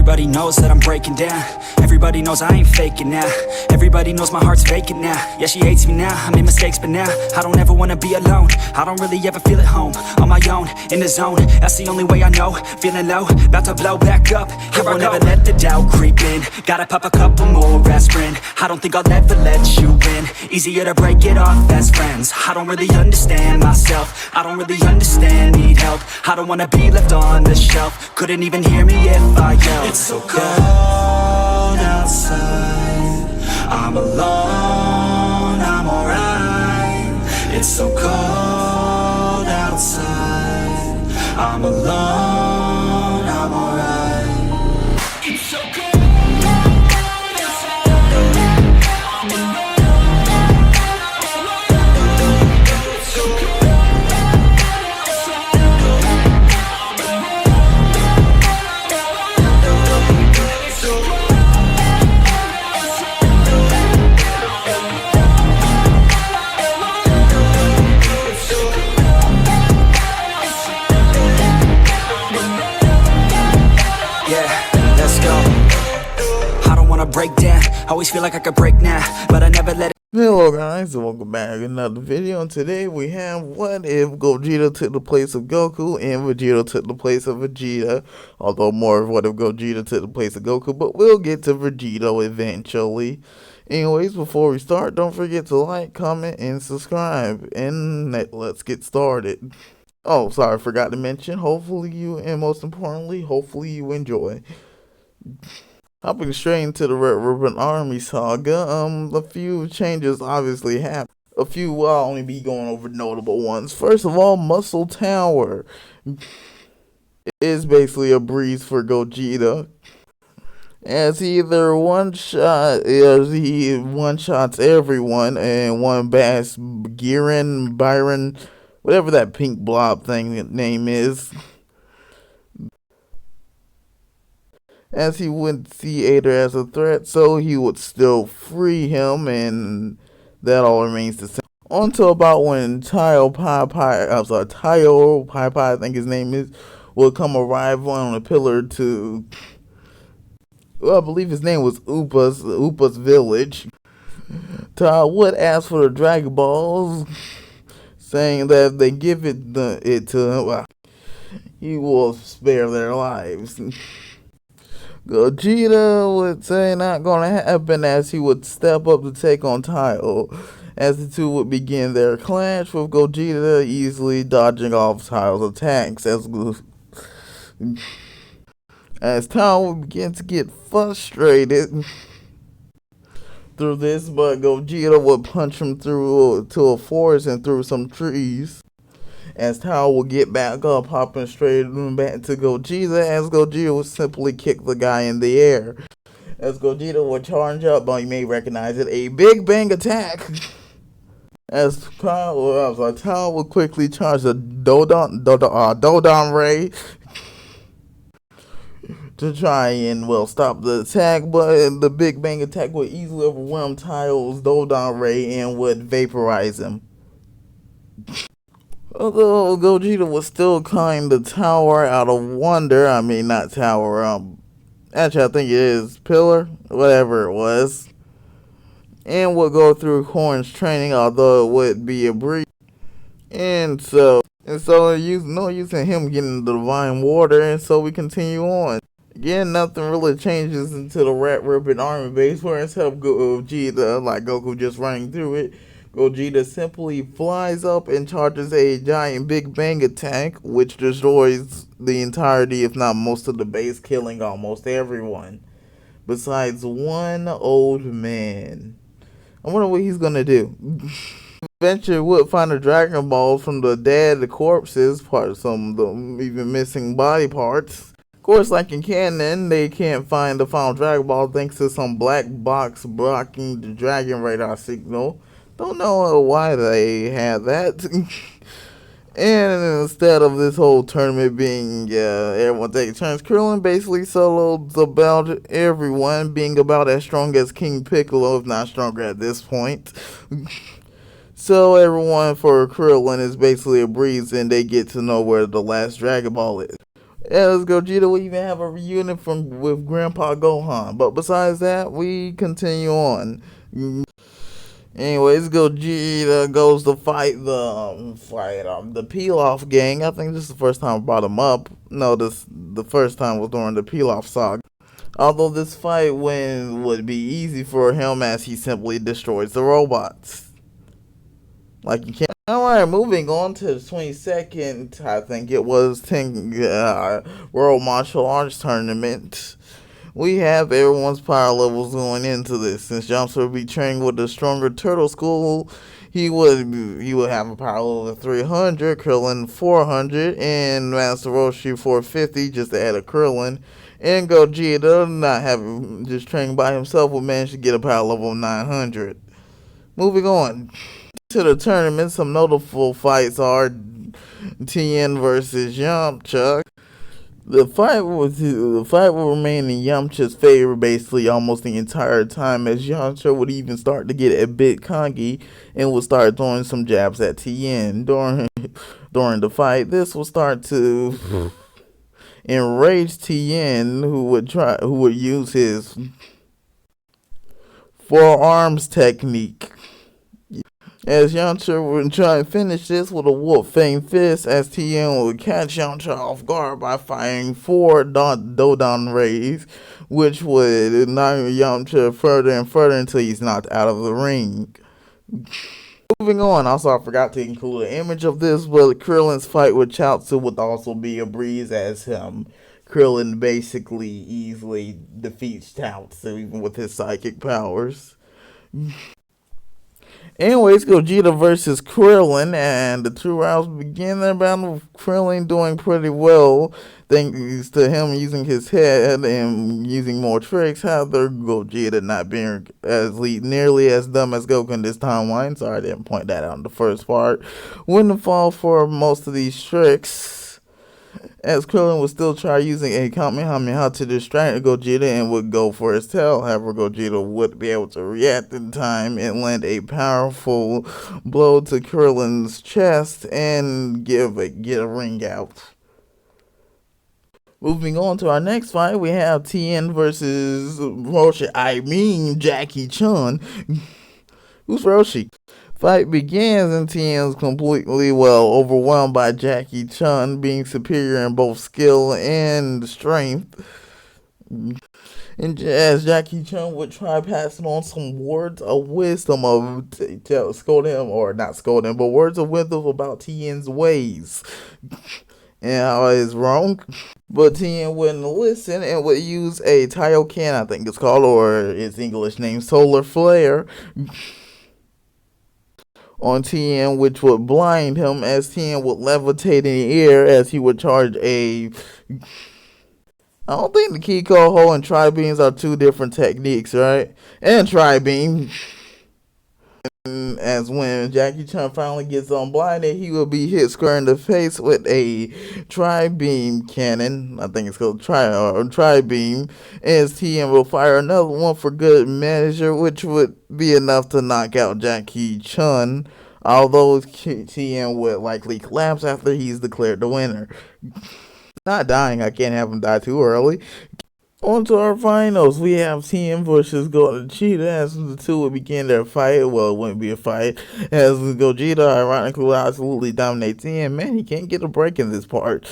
Everybody knows that I'm breaking down. Everybody knows I ain't faking now. Everybody knows my heart's vacant now. Yeah, she hates me now, I made mistakes, but now I don't ever wanna be alone. I don't really ever feel at home. On my own, in the zone, that's the only way I know. Feeling low, about to blow back up. Here I won't ever let the doubt creep in. Gotta pop a couple more aspirin. I don't think I'll ever let you in. Easier to break it off as friends. I don't really understand myself. I don't really understand, need help. I don't wanna be left on the shelf. Couldn't even hear me if I yelled. It's so cold outside, I'm alone, I'm alright. It's so cold outside, I'm alone, I'm alright. It's so cold. Break down, always feel like I could break now, but I never let it. Hello guys, and welcome back to another video. And today we have what if Gogeta took the place of Goku and Vegeito took the place of Vegeta. Although more of what if Gogeta took the place of Goku, but we'll get to Vegeito eventually. Anyways, before we start, don't forget to like, comment, and subscribe. And let's get started. Oh, sorry, I forgot to mention, hopefully you, and most importantly, hopefully you enjoy. Hopping straight into the Red Ribbon Army saga, a few changes obviously happened. A few, I'll only be going over notable ones. First of all, Muscle Tower is basically a breeze for Gogeta, as he either one-shots everyone, and one bass Byron, whatever that pink blob thing name is, as he wouldn't see Ader as a threat, so he would still free him, and that all remains the same. On to about when Tayo Pai, I think his name is, will come arrive on a pillar to, well, I believe his name was Upa's village. Tayo would ask for the Dragon Balls, saying that if they give it to him, well, he will spare their lives. Gogeta would say not gonna happen, as he would step up to take on Tayo, as the two would begin their clash, with Gogeta easily dodging off Tayo's attacks as Tayo would begin to get frustrated through this, but Gogeta would punch him through to a forest and through some trees, as Tayo will get back up, hopping straight back to Gogeta, as Gogeta would simply kick the guy in the air. As Gogeta would charge up, but you may recognize it, a Big Bang attack. As Tayo would quickly charge the Dodon Ray to try and, well, stop the attack, but the Big Bang attack would easily overwhelm Tayo's Dodon Ray and would vaporize him. Although Gogeta was still climb the tower out of wonder, not tower, actually I think it is pillar, whatever it was, and would go through Horn's training, although it would be a breeze, and so no use in him getting the divine water, and so we continue on. Again, nothing really changes into the Red Ribbon Army base, where instead of Gogeta, like Goku, just running through it, Gogeta simply flies up and charges a giant Big Bang attack, which destroys the entirety, if not most of the base, killing almost everyone, besides one old man. I wonder what he's gonna do. Eventually would find the Dragon Balls from the dead corpses, some of them even missing body parts. Of course, like in canon, they can't find the final Dragon Ball thanks to some black box blocking the Dragon Radar signal. Don't know why they had that. And instead of this whole tournament being everyone taking turns, Krillin basically soloed about everyone, being about as strong as King Piccolo, if not stronger at this point. So everyone for Krillin is basically a breeze, and they get to know where the last Dragon Ball is. As Gogeta will even have a reunion with Grandpa Gohan. But besides that, we continue on. Anyways, Gogeta goes to fight the Pilaf gang. I think this is the first time I brought him up. No, the first time was during the Pilaf saga. Although this fight would be easy for him as he simply destroys the robots. Like you can't. Alright, moving on to the 22nd, I think it was, World Martial Arts Tournament. We have everyone's power levels going into this. Since Yamcha would be training with the stronger Turtle School, he would have a power level of 300, Krillin 400, and Master Roshi 450 just to add a Krillin. And Gogeta, not having just training by himself, would manage to get a power level of 900. Moving on to the tournament, some notable fights are Tien versus Yamcha. The fight will remain in Yamcha's favor basically almost the entire time, as Yamcha would even start to get a bit cocky and would start throwing some jabs at Tien during the fight. This will start to enrage Tien, who would use his forearms technique. As Yamcha would try and finish this with a Wolf Fang Fist, as Tien would catch Yamcha off guard by firing 4 Dodon Rays, which would knock Yamcha further and further until he's knocked out of the ring. Moving on, also I forgot to include an image of this, but Krillin's fight with Chaozu would also be a breeze, as Krillin basically easily defeats Chaozu even with his psychic powers. Anyways, Gogeta versus Krillin, and the 2 rounds begin their battle with Krillin doing pretty well, thanks to him using his head and using more tricks. However, Gogeta not being nearly as dumb as Goku in this timeline. Sorry I didn't point that out in the first part. Wouldn't fall for most of these tricks, as Krillin would still try using a Kamehameha to distract Gogeta and would go for his tail. However, Gogeta would be able to react in time and land a powerful blow to Krillin's chest and get a ring out. Moving on to our next fight, we have Tien versus Roshi. I mean Jackie Chun. Who's Roshi? Fight begins and Tien's completely overwhelmed by Jackie Chun being superior in both skill and strength. And as Jackie Chun would try passing on some words of wisdom scold him, or not scold him, but words of wisdom about Tien's ways and how it's wrong. But Tien wouldn't listen and would use a Taioken, I think it's called, or its English name, Solar Flare, on Tien, which would blind him, as Tien would levitate in the air as he would charge a... I don't think the Kikoho and Tri-Beams are 2 different techniques, right? And Tri-Beam. As when Jackie Chun finally gets blinded, he will be hit square in the face with a Tri-Beam cannon. I think it's called Tri-Beam. As Tien will fire another one for good measure, which would be enough to knock out Jackie Chun, although Tien would likely collapse after he's declared the winner. Not dying, I can't have him die too early. On to our finals, we have Tien versus Gogeta, as the 2 would begin their fight. Well, it wouldn't be a fight, as Gogeta ironically will absolutely dominate Tien. Man, he can't get a break in this part.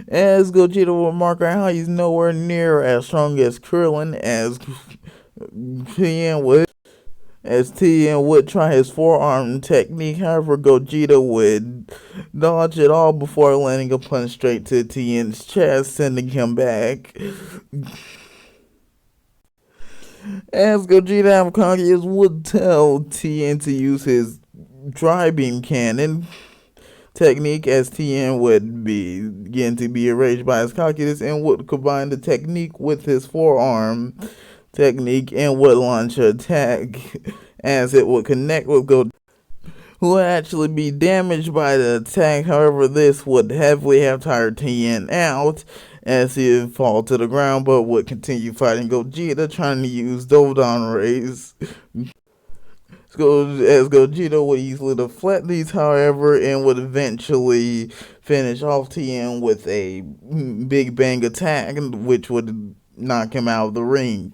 As Gogeta will mark out how he's nowhere near as strong as Krillin, as Tien would try his forearm technique. However, Gogeta would dodge it all before landing a punch straight to Tien's chest, sending him back. As Gogeta Avocadius would tell Tien to use his Tri-Beam cannon technique, as Tien would begin to be enraged by his calculus and would combine the technique with his forearm technique and would launch an attack, as it would connect with Gogeta, who would actually be damaged by the attack. However, this would heavily have tired Tien out, as he would fall to the ground, but would continue fighting Gogeta, trying to use Dodon Rays. As Gogeta would easily deflect these, however, and would eventually finish off TM with a big bang attack, which would knock him out of the ring.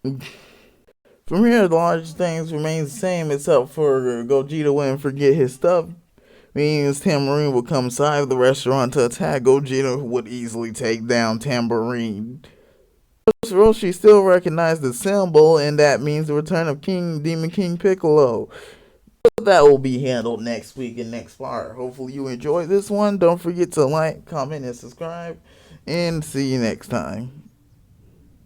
From here, the largest things remain the same except for Gogeta wouldn't forget his stuff. Means Tambourine would come inside of the restaurant to attack. Gogeta would easily take down Tambourine. Roshi still recognized the symbol, and that means the return of Demon King Piccolo. That will be handled next week in next part. Hopefully you enjoyed this one. Don't forget to like, comment, and subscribe. And see you next time.